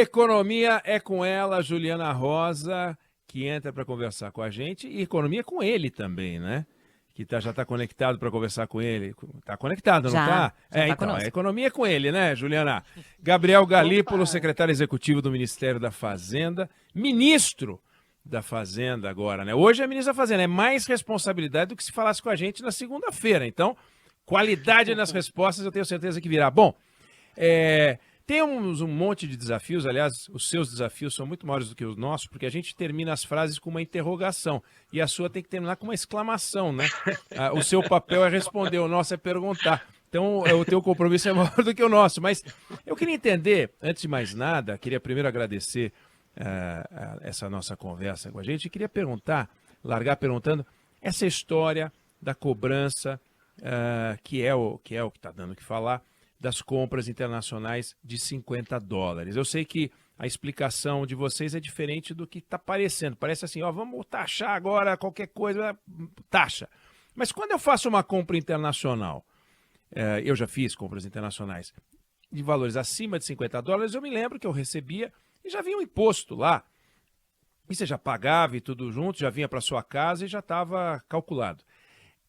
Economia é com ela, Juliana Rosa, que entra para conversar com a gente, e economia com ele também, né? Que já está conectado para conversar com ele. Está conectado, não está? Já tá Então, conosco. a economia é com ele, né, Juliana? Gabriel Galípolo, Opa! secretário executivo do Ministério da Fazenda, ministro da Fazenda agora, né? Hoje é ministro da Fazenda, é mais responsabilidade do que se falasse com a gente na segunda-feira. Então, qualidade nas respostas eu tenho certeza que virá. Bom, temos um monte de desafios, aliás, os seus desafios são muito maiores do que os nossos, porque a gente termina as frases com uma interrogação, e a sua tem que terminar com uma exclamação, né? O seu papel é responder, o nosso é perguntar. Então, o teu compromisso é maior do que o nosso. Mas eu queria entender, antes de mais nada, queria primeiro agradecer essa nossa conversa com a gente, e queria largar perguntando essa história da cobrança, que é o que está dando o que falar, das compras internacionais de $50. Eu sei que a explicação de vocês é diferente do que está parecendo. Parece assim, vamos taxar agora qualquer coisa, taxa. Mas quando eu faço uma compra internacional, eu já fiz compras internacionais de valores acima de $50, eu me lembro que eu recebia e já vinha um imposto lá. E você já pagava e tudo junto, já vinha para sua casa e já estava calculado.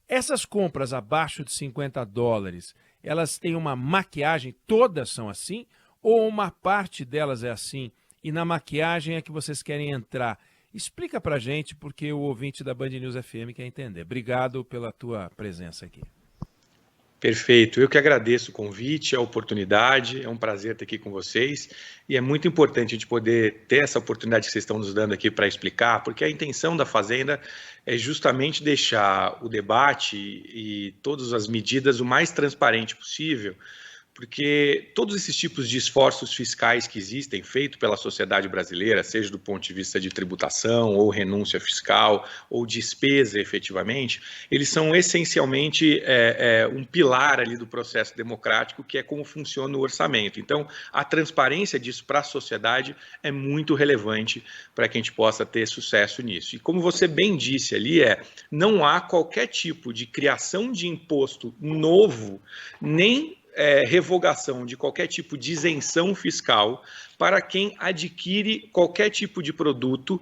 Essas compras abaixo de $50, elas têm uma maquiagem, todas são assim, ou uma parte delas é assim, e na maquiagem é que vocês querem entrar? Explica pra gente, porque o ouvinte da Band News FM quer entender. Obrigado pela tua presença aqui. Perfeito, eu que agradeço o convite, a oportunidade, é um prazer estar aqui com vocês e é muito importante a gente poder ter essa oportunidade que vocês estão nos dando aqui para explicar, porque a intenção da Fazenda é justamente deixar o debate e todas as medidas o mais transparente possível, porque todos esses tipos de esforços fiscais que existem, feitos pela sociedade brasileira, seja do ponto de vista de tributação, ou renúncia fiscal, ou despesa efetivamente, eles são essencialmente um pilar ali do processo democrático, que é como funciona o orçamento. Então, a transparência disso para a sociedade é muito relevante para que a gente possa ter sucesso nisso. E como você bem disse ali, não há qualquer tipo de criação de imposto novo, nem revogação de qualquer tipo de isenção fiscal para quem adquire qualquer tipo de produto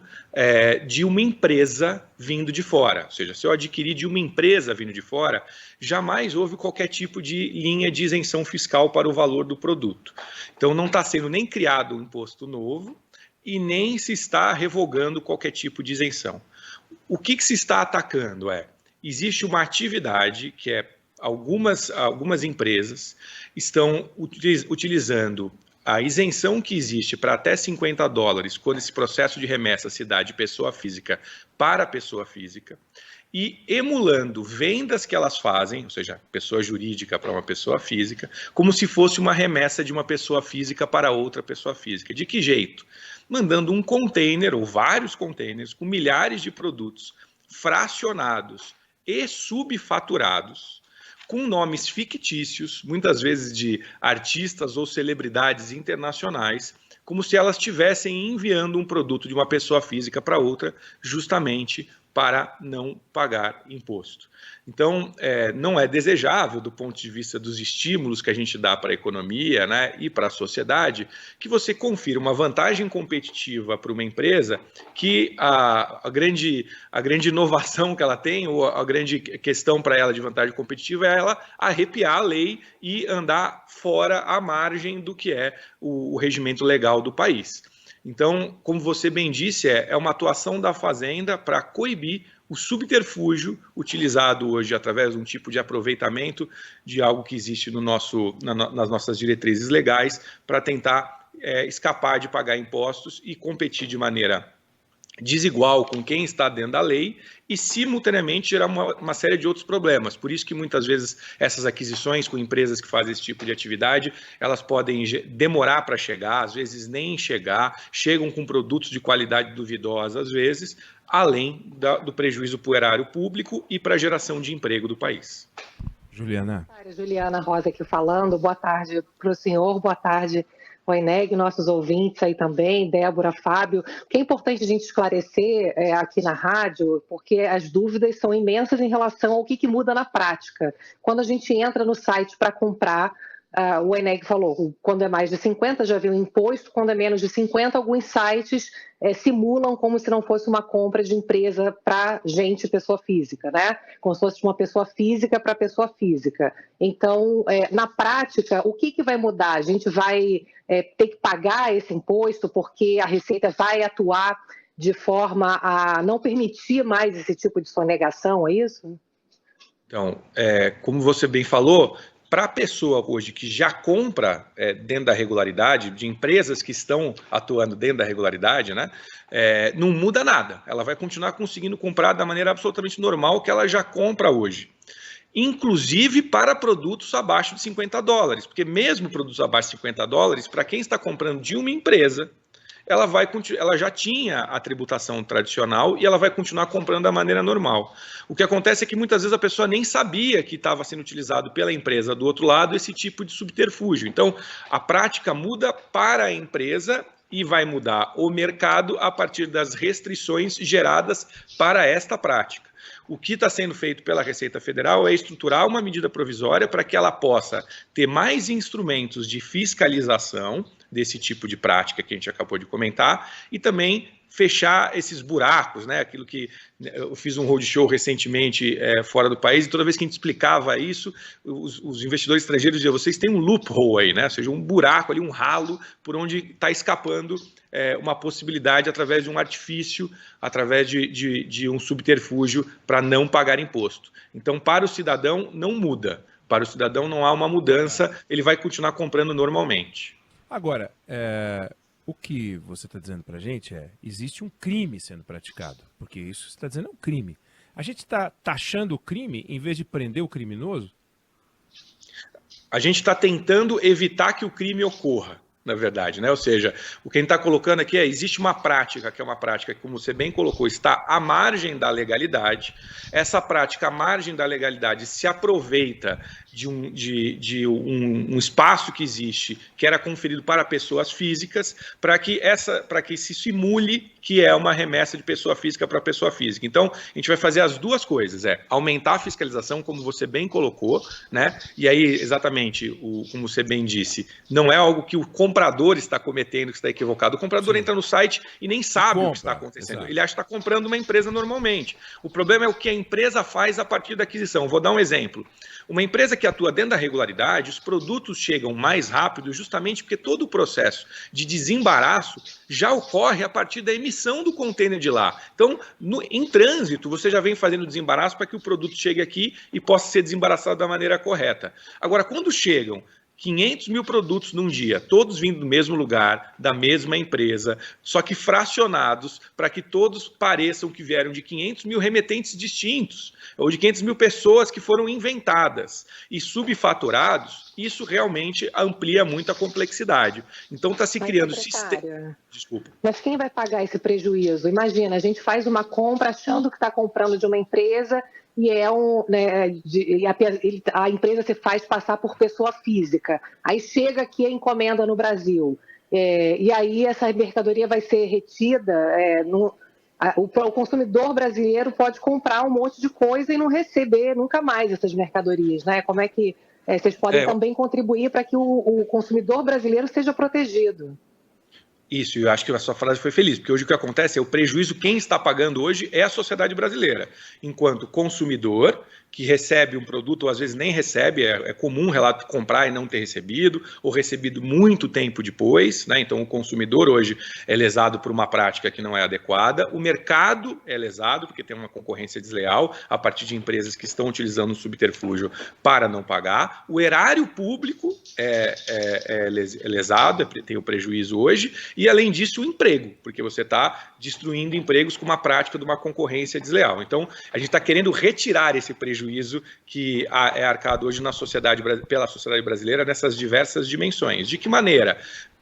de uma empresa vindo de fora. Ou seja, se eu adquirir de uma empresa vindo de fora, jamais houve qualquer tipo de linha de isenção fiscal para o valor do produto. Então, não está sendo nem criado um imposto novo e nem se está revogando qualquer tipo de isenção. O que se está atacando existe uma atividade que algumas empresas estão utilizando a isenção que existe para até $50 quando esse processo de remessa se dá de pessoa física para pessoa física e emulando vendas que elas fazem, ou seja, pessoa jurídica para uma pessoa física, como se fosse uma remessa de uma pessoa física para outra pessoa física. De que jeito? Mandando um container ou vários containers com milhares de produtos fracionados e subfaturados, com nomes fictícios, muitas vezes de artistas ou celebridades internacionais, como se elas estivessem enviando um produto de uma pessoa física para outra, justamente para não pagar imposto. Então, não é desejável, do ponto de vista dos estímulos que a gente dá para a economia, né, e para a sociedade, que você confira uma vantagem competitiva para uma empresa que a grande inovação que ela tem, ou a grande questão para ela de vantagem competitiva é ela arrepiar a lei e andar fora à margem do que é o regimento legal do país. Então, como você bem disse, é uma atuação da Fazenda para coibir o subterfúgio utilizado hoje através de um tipo de aproveitamento de algo que existe nas nossas diretrizes legais para tentar escapar de pagar impostos e competir de maneira desigual com quem está dentro da lei e, simultaneamente, gerar uma série de outros problemas. Por isso que, muitas vezes, essas aquisições com empresas que fazem esse tipo de atividade, elas podem demorar para chegar, às vezes nem chegar, chegam com produtos de qualidade duvidosa, às vezes, além do prejuízo para o erário público e para a geração de emprego do país. Juliana. Juliana Rosa aqui falando. Boa tarde para o senhor, boa tarde, Oineg, nossos ouvintes aí também, Débora, Fábio. O que é importante a gente esclarecer aqui na rádio, porque as dúvidas são imensas em relação ao que muda na prática. Quando a gente entra no site para comprar o Eneg falou, quando é mais de 50 já viu imposto, quando é menos de 50, alguns sites simulam como se não fosse uma compra de empresa para gente, pessoa física, né? Como se fosse uma pessoa física para pessoa física. Então, na prática, o que vai mudar? A gente vai ter que pagar esse imposto porque a Receita vai atuar de forma a não permitir mais esse tipo de sonegação, é isso? Então, como você bem falou, para a pessoa hoje que já compra dentro da regularidade, de empresas que estão atuando dentro da regularidade, né, não muda nada. Ela vai continuar conseguindo comprar da maneira absolutamente normal que ela já compra hoje. Inclusive para produtos abaixo de $50, porque mesmo produtos abaixo de $50, para quem está comprando de uma empresa, ela já tinha a tributação tradicional e ela vai continuar comprando da maneira normal. O que acontece é que muitas vezes a pessoa nem sabia que estava sendo utilizado pela empresa do outro lado esse tipo de subterfúgio. Então, a prática muda para a empresa e vai mudar o mercado a partir das restrições geradas para esta prática. O que está sendo feito pela Receita Federal é estruturar uma medida provisória para que ela possa ter mais instrumentos de fiscalização desse tipo de prática que a gente acabou de comentar e também fechar esses buracos, né? Aquilo que eu fiz um roadshow recentemente fora do país e toda vez que a gente explicava isso, os investidores estrangeiros diziam, vocês têm um loophole aí, né? Ou seja, um buraco ali, um ralo por onde está escapando uma possibilidade através de um artifício, através de um subterfúgio para não pagar imposto. Então, para o cidadão, não muda. Para o cidadão não há uma mudança, ele vai continuar comprando normalmente. Agora, o que você está dizendo para a gente existe um crime sendo praticado, porque isso que você está dizendo é um crime. A gente está taxando o crime em vez de prender o criminoso? A gente está tentando evitar que o crime ocorra, na verdade, né? Ou seja, o que a gente está colocando aqui existe uma prática, que é uma prática que, como você bem colocou, está à margem da legalidade. Essa prática à margem da legalidade se aproveita de um espaço que existe, que era conferido para pessoas físicas, para que se simule que é uma remessa de pessoa física para pessoa física. Então, a gente vai fazer as duas coisas, aumentar a fiscalização, como você bem colocou, né? E aí, exatamente, como você bem disse, não é algo que o comprador está cometendo, que está equivocado. O comprador entra no site e nem sabe o que está acontecendo. Exato. Ele acha que está comprando uma empresa normalmente. O problema é o que a empresa faz a partir da aquisição. Vou dar um exemplo. Uma empresa que atua dentro da regularidade, os produtos chegam mais rápido justamente porque todo o processo de desembaraço já ocorre a partir da emissão do container de lá. Então, em trânsito, você já vem fazendo desembaraço para que o produto chegue aqui e possa ser desembaraçado da maneira correta. Agora, quando chegam 500 mil produtos num dia, todos vindo do mesmo lugar, da mesma empresa, só que fracionados para que todos pareçam que vieram de 500 mil remetentes distintos, ou de 500 mil pessoas que foram inventadas e subfaturados, isso realmente amplia muito a complexidade. Então está se criando sistema. Desculpa. Mas quem vai pagar esse prejuízo? Imagina, a gente faz uma compra achando que está comprando de uma empresa e a empresa se faz passar por pessoa física. Aí chega aqui a encomenda no Brasil. E aí essa mercadoria vai ser retida. O consumidor brasileiro pode comprar um monte de coisa e não receber nunca mais essas mercadorias, né? Como é que vocês podem também contribuir para que o consumidor brasileiro seja protegido? Isso, eu acho que a sua frase foi feliz, porque hoje o que acontece é o prejuízo, quem está pagando hoje é a sociedade brasileira, enquanto consumidor, que recebe um produto, ou às vezes nem recebe, é comum um relato de comprar e não ter recebido, ou recebido muito tempo depois, né? Então o consumidor hoje é lesado por uma prática que não é adequada, o mercado é lesado, porque tem uma concorrência desleal a partir de empresas que estão utilizando um subterfúgio para não pagar, o erário público é lesado, tem o prejuízo hoje, e além disso o emprego, porque você está destruindo empregos com uma prática de uma concorrência desleal. Então a gente está querendo retirar esse prejuízo que é arcado hoje pela sociedade brasileira nessas diversas dimensões. De que maneira?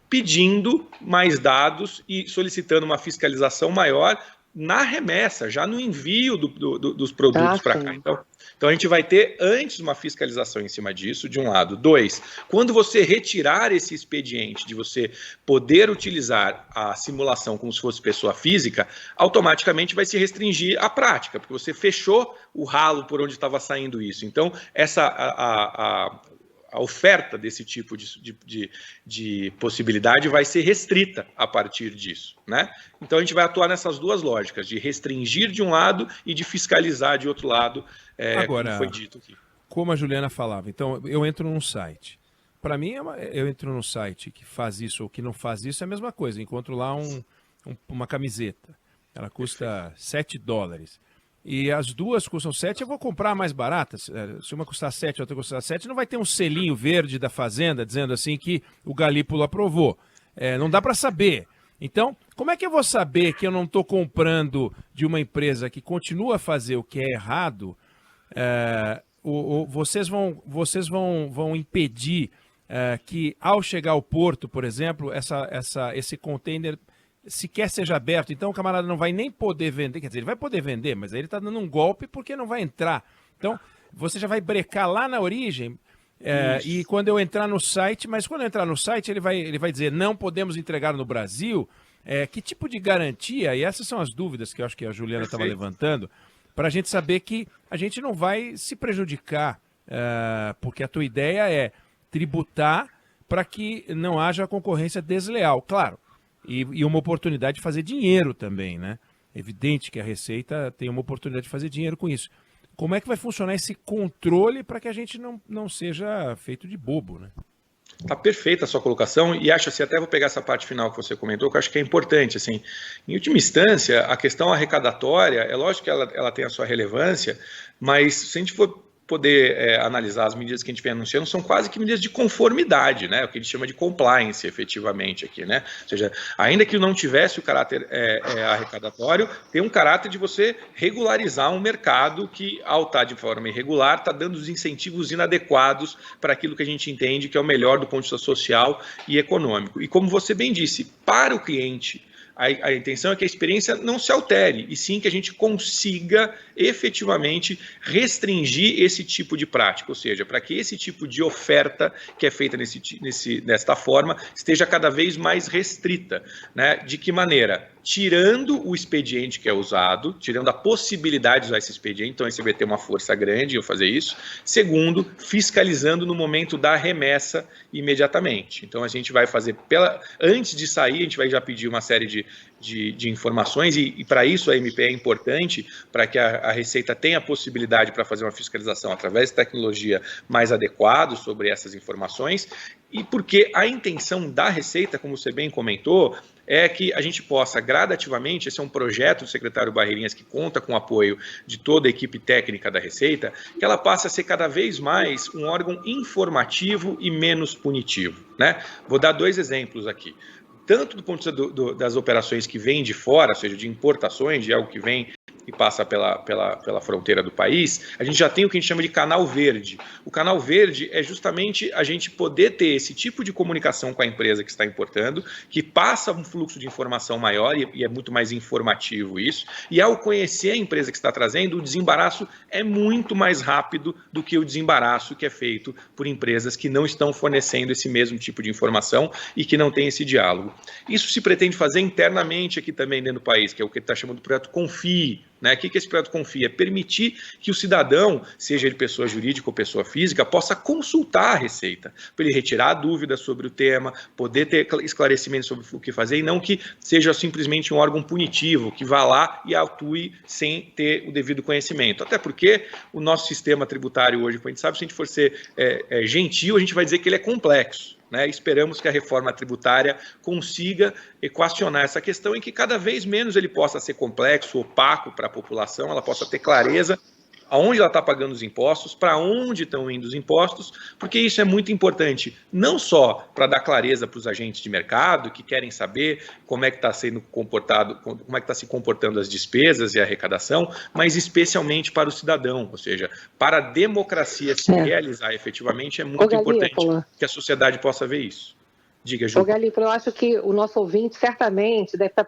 Pedindo mais dados e solicitando uma fiscalização maior na remessa, já no envio dos produtos para cá. Então a gente vai ter antes uma fiscalização em cima disso, de um lado. 2, quando você retirar esse expediente de você poder utilizar a simulação como se fosse pessoa física, automaticamente vai se restringir a prática, porque você fechou o ralo por onde estava saindo isso. Então a oferta desse tipo de possibilidade vai ser restrita a partir disso, né? Então a gente vai atuar nessas duas lógicas, de restringir de um lado e de fiscalizar de outro lado, Agora, como foi dito aqui. Como a Juliana falava, então eu entro num site. Para mim, eu entro num site que faz isso ou que não faz isso, é a mesma coisa. Encontro lá uma camiseta. Ela custa $7. E as duas custam 7, eu vou comprar a mais barata. Se uma custar 7 e outra custar 7, não vai ter um selinho verde da fazenda dizendo assim que o Galípolo aprovou. Não dá para saber. Então, como é que eu vou saber que eu não estou comprando de uma empresa que continua a fazer o que é errado? Vocês vão impedir que, ao chegar ao porto, por exemplo, esse container sequer seja aberto. Então o camarada não vai nem poder vender, quer dizer, ele vai poder vender, mas aí ele está dando um golpe porque não vai entrar. Então você já vai brecar lá na origem, e quando eu entrar no site, mas quando eu entrar no site ele vai dizer não podemos entregar no Brasil. Que tipo de garantia, e essas são as dúvidas que eu acho que a Juliana estava levantando, para a gente saber que a gente não vai se prejudicar, porque a tua ideia é tributar para que não haja concorrência desleal, claro. E uma oportunidade de fazer dinheiro também, né? É evidente que a Receita tem uma oportunidade de fazer dinheiro com isso. Como é que vai funcionar esse controle para que a gente não seja feito de bobo, né? Tá perfeita a sua colocação e acho assim, até vou pegar essa parte final que você comentou, que eu acho que é importante, assim, em última instância, a questão arrecadatória, é lógico que ela tem a sua relevância, mas se a gente for poder analisar as medidas que a gente vem anunciando, são quase que medidas de conformidade, né? O que a gente chama de compliance, efetivamente, aqui, né? Ou seja, ainda que não tivesse o caráter arrecadatório, tem um caráter de você regularizar um mercado que, ao estar de forma irregular, está dando os incentivos inadequados para aquilo que a gente entende que é o melhor do ponto de vista social e econômico. E como você bem disse, para o cliente, a intenção é que a experiência não se altere, e sim que a gente consiga efetivamente restringir esse tipo de prática, ou seja, para que esse tipo de oferta que é feita desta forma esteja cada vez mais restrita, né? De que maneira? Tirando o expediente que é usado, tirando a possibilidade de usar esse expediente, então você vai ter uma força grande em fazer isso. Segundo, fiscalizando no momento da remessa imediatamente. Então a gente vai fazer, antes de sair, a gente vai já pedir uma série de informações e para isso a MP é importante, para que a Receita tenha a possibilidade para fazer uma fiscalização através de tecnologia mais adequada sobre essas informações, e porque a intenção da Receita, como você bem comentou, é que a gente possa gradativamente, esse é um projeto do secretário Barreirinhas que conta com o apoio de toda a equipe técnica da Receita, que ela passe a ser cada vez mais um órgão informativo e menos punitivo, né? Vou dar 2 exemplos aqui. Tanto do ponto de vista das operações que vêm de fora, ou seja, de importações, de algo que vem e passa pela fronteira do país, a gente já tem o que a gente chama de canal verde. O canal verde é justamente a gente poder ter esse tipo de comunicação com a empresa que está importando, que passa um fluxo de informação maior e é muito mais informativo isso, e ao conhecer a empresa que está trazendo, o desembaraço é muito mais rápido do que o desembaraço que é feito por empresas que não estão fornecendo esse mesmo tipo de informação e que não tem esse diálogo. Isso se pretende fazer internamente aqui também dentro do país, que é o que ele está chamando de projeto Confie. Né? O que esse projeto confia? Permitir que o cidadão, seja ele pessoa jurídica ou pessoa física, possa consultar a Receita, para ele retirar dúvidas sobre o tema, poder ter esclarecimento sobre o que fazer, e não que seja simplesmente um órgão punitivo, que vá lá e atue sem ter o devido conhecimento. Até porque o nosso sistema tributário hoje, como a gente sabe, se a gente for ser gentil, a gente vai dizer que ele é complexo. Né? Esperamos que a reforma tributária consiga equacionar essa questão em que cada vez menos ele possa ser complexo, opaco para a população, ela possa ter clareza aonde ela está pagando os impostos, para onde estão indo os impostos, porque isso é muito importante, não só para dar clareza para os agentes de mercado que querem saber como é que está sendo comportado, como é que está se comportando as despesas e a arrecadação, mas especialmente para o cidadão, ou seja, para a democracia se realizar efetivamente, é muito importante que a sociedade possa ver isso. Diga, Ju. Galípolo, eu acho que o nosso ouvinte certamente deve estar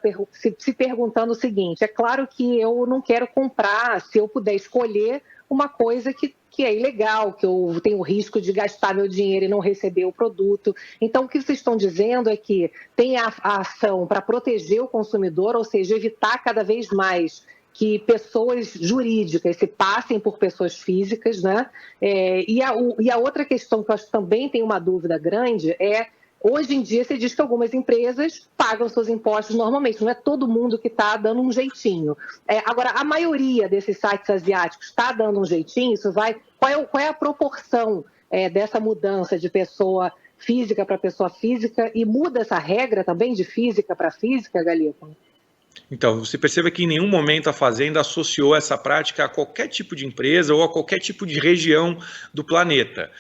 se perguntando o seguinte: é claro que eu não quero comprar, se eu puder escolher uma coisa que é ilegal, que eu tenho o risco de gastar meu dinheiro e não receber o produto. Então, o que vocês estão dizendo é que tem a ação para proteger o consumidor, ou seja, evitar cada vez mais que pessoas jurídicas se passem por pessoas físicas, né? E a outra questão que eu acho que também tem uma dúvida grande é, hoje em dia, você diz que algumas empresas pagam seus impostos normalmente, não é todo mundo que está dando um jeitinho. Agora, a maioria desses sites asiáticos está dando um jeitinho, qual é a proporção dessa mudança de pessoa física para pessoa física, e muda essa regra também de física para física, Galico? Então, você perceba que em nenhum momento a Fazenda associou essa prática a qualquer tipo de empresa ou a qualquer tipo de região do planeta.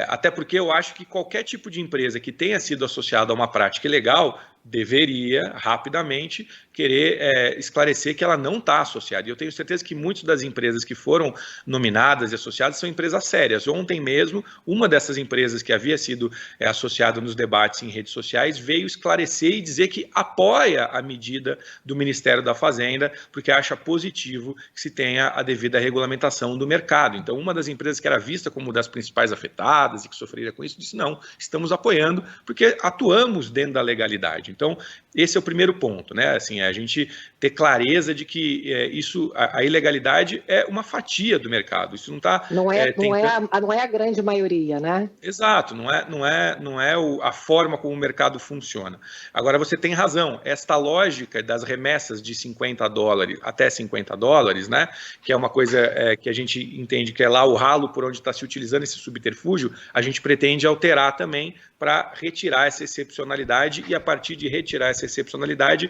Até porque eu acho que qualquer tipo de empresa que tenha sido associada a uma prática ilegal deveria, rapidamente, querer esclarecer que ela não está associada. E eu tenho certeza que muitas das empresas que foram nominadas e associadas são empresas sérias. Ontem mesmo, uma dessas empresas que havia sido associada nos debates em redes sociais veio esclarecer e dizer que apoia a medida do Ministério da Fazenda, porque acha positivo que se tenha a devida regulamentação do mercado. Então, uma das empresas que era vista como das principais afetadas e que sofreria com isso, disse não, estamos apoiando, porque atuamos dentro da legalidade. Então, esse é o primeiro ponto, né? Assim, a gente ter clareza de que a ilegalidade é uma fatia do mercado. Isso não está... Não é a grande maioria, né? Exato, não é a forma como o mercado funciona. Agora, você tem razão, esta lógica das remessas de $50 até $50, né? Que é uma coisa que a gente entende que é lá o ralo por onde está se utilizando esse subterfúgio, a gente pretende alterar também para retirar essa excepcionalidade e, a partir de retirar essa excepcionalidade,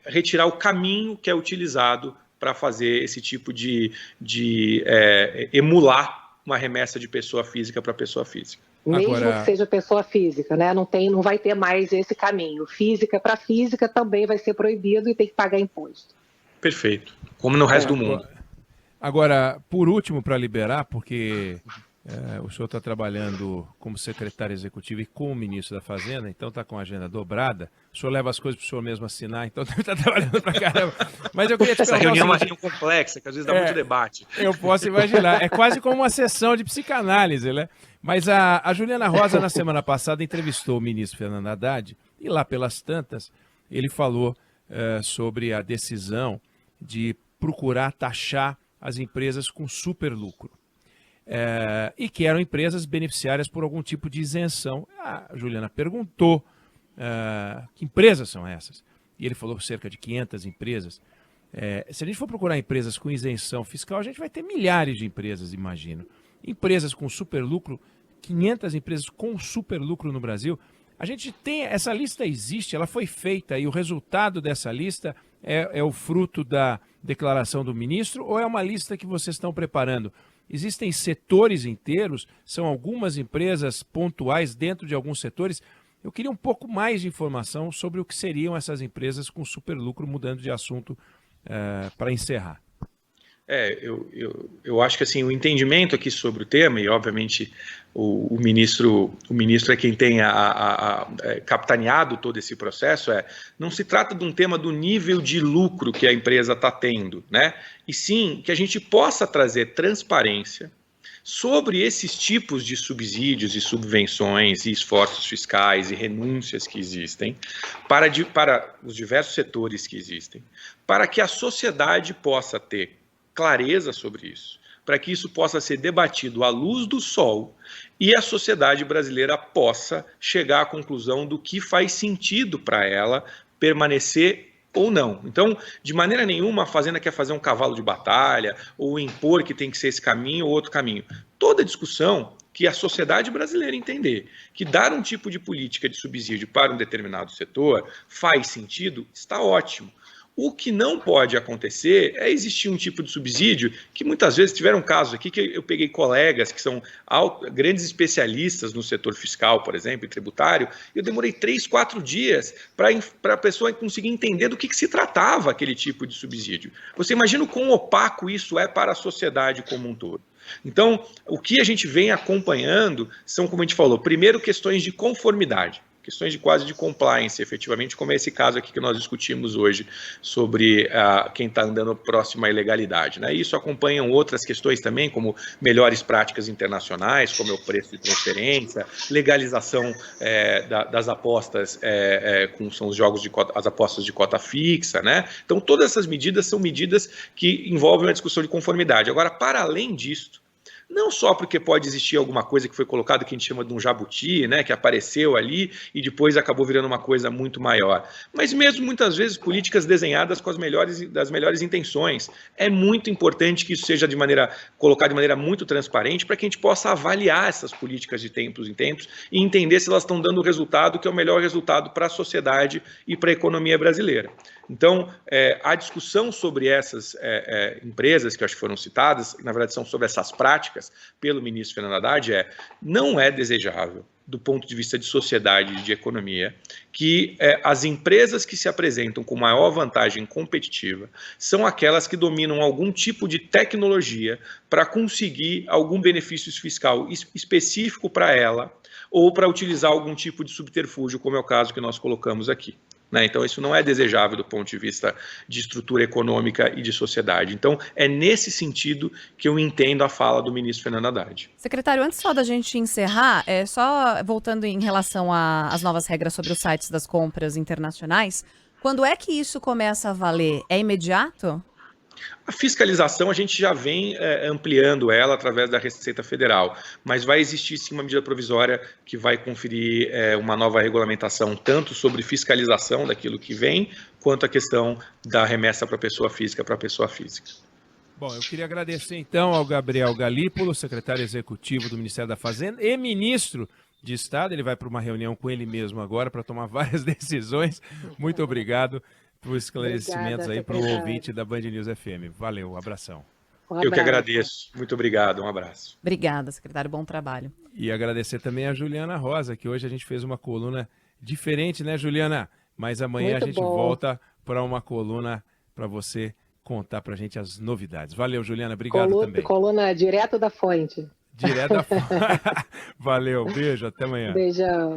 retirar o caminho que é utilizado para fazer esse tipo de emular uma remessa de pessoa física para pessoa física. Mesmo que seja pessoa física, né? Não vai ter mais esse caminho. Física para física também vai ser proibido e tem que pagar imposto. Perfeito. Como no resto do mundo. Agora, por último, para liberar, porque o senhor está trabalhando como secretário executivo e como ministro da Fazenda, então está com a agenda dobrada. O senhor leva as coisas para o senhor mesmo assinar, então deve estar trabalhando para caramba. Mas eu queria te perguntar. Essa reunião é uma reunião complexa, que às vezes dá muito debate. Eu posso imaginar. É quase como uma sessão de psicanálise, né? Mas a Juliana Rosa, na semana passada, entrevistou o ministro Fernando Haddad, e lá pelas tantas, ele falou sobre a decisão de procurar taxar as empresas com superlucro. E que eram empresas beneficiárias por algum tipo de isenção. A Juliana perguntou que empresas são essas? E ele falou cerca de 500 empresas. Se a gente for procurar empresas com isenção fiscal, a gente vai ter milhares de empresas, imagino. Empresas com superlucro, 500 empresas com superlucro no Brasil. A gente tem, essa lista existe, ela foi feita, e o resultado dessa lista é o fruto da declaração do ministro, ou é uma lista que vocês estão preparando? Existem setores inteiros, são algumas empresas pontuais dentro de alguns setores. Eu queria um pouco mais de informação sobre o que seriam essas empresas com superlucro, mudando de assunto para encerrar. Eu acho que assim, o entendimento aqui sobre o tema, e obviamente o ministro é quem tem capitaneado todo esse processo, não se trata de um tema do nível de lucro que a empresa está tendo, né? E sim que a gente possa trazer transparência sobre esses tipos de subsídios e subvenções e esforços fiscais e renúncias que existem para os diversos setores que existem, para que a sociedade possa ter clareza sobre isso, para que isso possa ser debatido à luz do sol e a sociedade brasileira possa chegar à conclusão do que faz sentido para ela permanecer ou não. Então, de maneira nenhuma, a Fazenda quer fazer um cavalo de batalha ou impor que tem que ser esse caminho ou outro caminho. Toda discussão que a sociedade brasileira entender que dar um tipo de política de subsídio para um determinado setor faz sentido, está ótimo. O que não pode acontecer é existir um tipo de subsídio que muitas vezes tiveram casos aqui que eu peguei colegas que são grandes especialistas no setor fiscal, por exemplo, e tributário, e eu demorei 3, 4 dias para a pessoa conseguir entender do que se tratava aquele tipo de subsídio. Você imagina o quão opaco isso é para a sociedade como um todo. Então, o que a gente vem acompanhando são, como a gente falou, primeiro questões de conformidade. questões de quase de compliance, efetivamente, como é esse caso aqui que nós discutimos hoje sobre quem está andando próximo à ilegalidade, né? Isso acompanham outras questões também, como melhores práticas internacionais, como é o preço de transferência, legalização das apostas, são os jogos de cota, as apostas de cota fixa, né? Então, todas essas medidas são medidas que envolvem uma discussão de conformidade. Agora, para além disso, não só porque pode existir alguma coisa que foi colocada que a gente chama de um jabuti, né, que apareceu ali e depois acabou virando uma coisa muito maior, mas mesmo muitas vezes políticas desenhadas com das melhores intenções. É muito importante que isso seja colocado de maneira muito transparente para que a gente possa avaliar essas políticas de tempos em tempos e entender se elas estão dando o resultado que é o melhor resultado para a sociedade e para a economia brasileira. Então, a discussão sobre essas empresas que eu acho que foram citadas, na verdade são sobre essas práticas, pelo ministro Fernando Haddad, não é desejável, do ponto de vista de sociedade e de economia, que as empresas que se apresentam com maior vantagem competitiva são aquelas que dominam algum tipo de tecnologia para conseguir algum benefício fiscal específico para ela ou para utilizar algum tipo de subterfúgio, como é o caso que nós colocamos aqui. Então, isso não é desejável do ponto de vista de estrutura econômica e de sociedade. Então, é nesse sentido que eu entendo a fala do ministro Fernando Haddad. Secretário, antes só da gente encerrar, só voltando em relação às novas regras sobre os sites das compras internacionais, quando é que isso começa a valer? É imediato? A fiscalização a gente já vem ampliando ela através da Receita Federal, mas vai existir sim uma medida provisória que vai conferir uma nova regulamentação tanto sobre fiscalização daquilo que vem, quanto a questão da remessa para pessoa física para pessoa física. Bom, eu queria agradecer então ao Gabriel Galípolo, secretário executivo do Ministério da Fazenda e ministro de Estado. Ele vai para uma reunião com ele mesmo agora para tomar várias decisões. Muito obrigado por esclarecimentos aí para o ouvinte da Band News FM. Valeu, abração. Eu que agradeço. Muito obrigado, um abraço. Obrigada, secretário, bom trabalho. E agradecer também a Juliana Rosa, que hoje a gente fez uma coluna diferente, né, Juliana? Mas amanhã Muito a gente bom. Volta para uma coluna para você contar para a gente as novidades. Valeu, Juliana, obrigado também. Coluna direto da fonte. Direto da fonte. Valeu, beijo, até amanhã. Beijão.